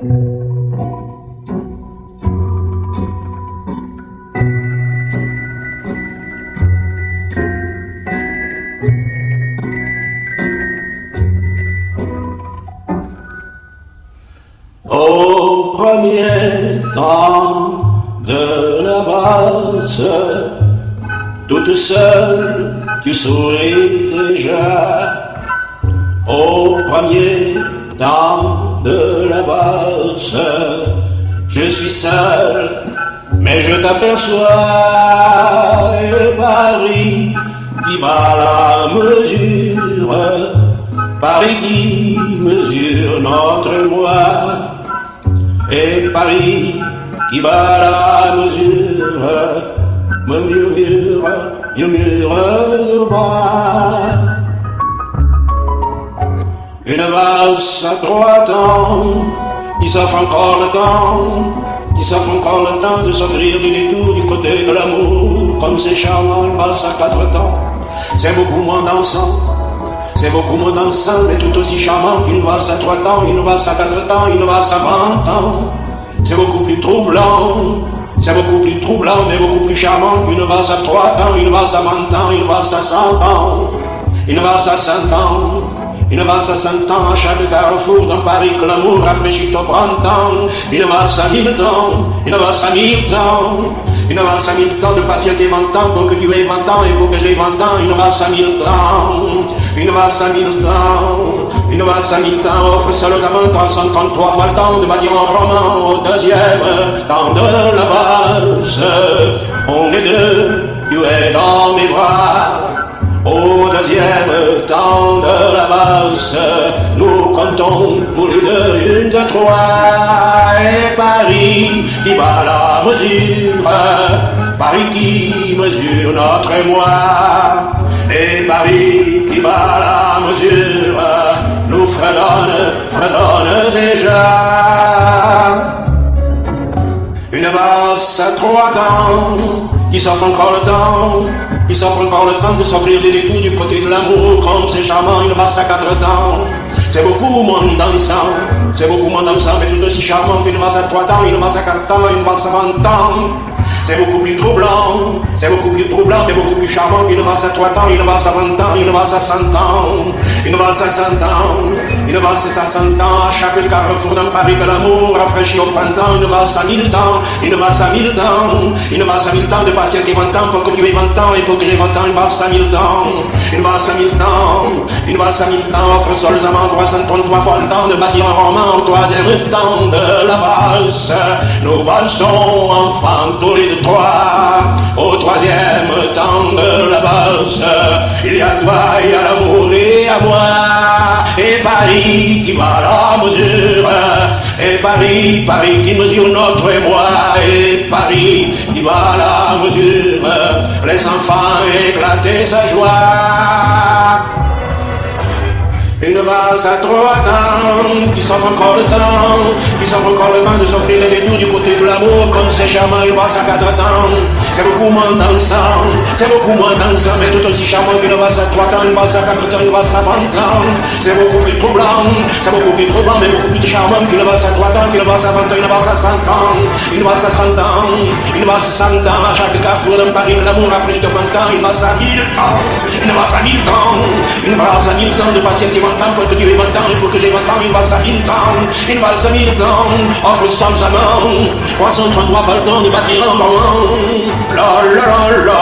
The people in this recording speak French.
Au premier temps de la valse, toute seule, tu souris déjà. Au premier temps de la valse, je suis seul, mais je t'aperçois. Et Paris qui bat la mesure, Paris qui mesure notre moi. Et Paris qui bat la mesure me murmure de moi. Une valse à 3 temps qui s'offre encore le temps, qui s'offre encore le temps de s'offrir des détours du côté de l'amour. Comme c'est charmant, une valse à 4 temps, c'est beaucoup moins dansant. C'est beaucoup moins dansant, mais tout aussi charmant qu'une valse à 3 temps, une valse à 4 temps, une valse à 20 ans. C'est beaucoup plus troublant, c'est beaucoup plus troublant, mais beaucoup plus charmant qu'une valse à 3 temps, une valse à 20 ans, une valse à 100 ans, une valse à 100 ans, une valse à 100 ans, à chaque carrefour dans Paris que l'amour rafraîchit au printemps, une valse à 1000 ans, une valse à 1000 ans. Une valse à 1000 ans de patienter 20 ans pour que tu aies 20 ans et pour que j'ai 20 ans. Une valse à 1000 ans, une valse à 1000 ans, une valse à 1000 ans offre seul aux amants 333 fois le temps de bâtir un roman. Au deuxième temps de la valse, on est deux, tu es dans mes bras. Au deuxième temps de la valse, nous comptons tous les deux 1, 2, 3. Et Paris qui bat la mesure, Paris qui mesure notre émoi. Et Paris qui bat la mesure nous fredonne déjà. Une valse à 3 temps qui s'offre encore le temps, qui s'offre encore le temps de s'offrir des détours du côté de l'amour. Comme c'est charmant, une valse à 4 temps, c'est beaucoup moins dansant, c'est beaucoup moins dansant, mais tout aussi charmant qu'une valse à 3 temps, une valse à 4 temps, une valse à 20 ans. C'est beaucoup plus troublant, c'est beaucoup plus troublant, mais beaucoup plus charmant qu'une valse à 3 temps, une valse à 20 ans, une valse à 100 ans, une valse à 100 ans, une valse à 100 ans, à chaque carrefour dans Paris que l'amour rafraîchit au printemps, une valse à 1000 ans, une valse à 1000 ans, une valse à 1000 ans de patienter 20 ans pour que tu aies 20 ans et pour que j'ai 20 ans, une valse à 1000 ans, une valse à 1000 ans, une valse à 1000 ans, offre seul aux amants 333 fois le temps de bâtir un roman. Au troisième temps de la valse, nous valsons enfin tous les 3. Au troisième temps de la valse, il y a toi, il y a l'amour et à moi. Et Paris qui bat la mesure, et Paris, Paris qui mesure notre émoi. Et Paris qui bat la mesure, les enfants éclater sa joie. Une valse à 3 temps, qui s'offre encore le temps, qui s'offre encore le temps de s'offrir les détours du côté de l'amour. Comme c'est charmant, une valse à 4 temps, c'est beaucoup moins dansant, c'est beaucoup moins dansant, mais tout aussi charmant qu'une valse à 3 temps, une valse à 4 temps, une valse à 20 ans. C'est beaucoup plus troublant, c'est beaucoup plus troublant, mais beaucoup plus charmant qu'une valse à 3 temps, qu'une valse à 20 ans, une valse à 100 ans, une valse à 100 ans, une valse à 100 ans, à chaque carrefour dans Paris que l'amour rafraîchit au printemps, une valse à 1000 ans, une valse à 1000 ans, une valse à 1000 ans de patienter 20 ans pour que tu aies 20 ans et pour que j'ai 20 ans, une valse à 1000 ans, une valse à 1000 ans, offre sans amant, 333 fois le temps de bâtir un roman. La la la la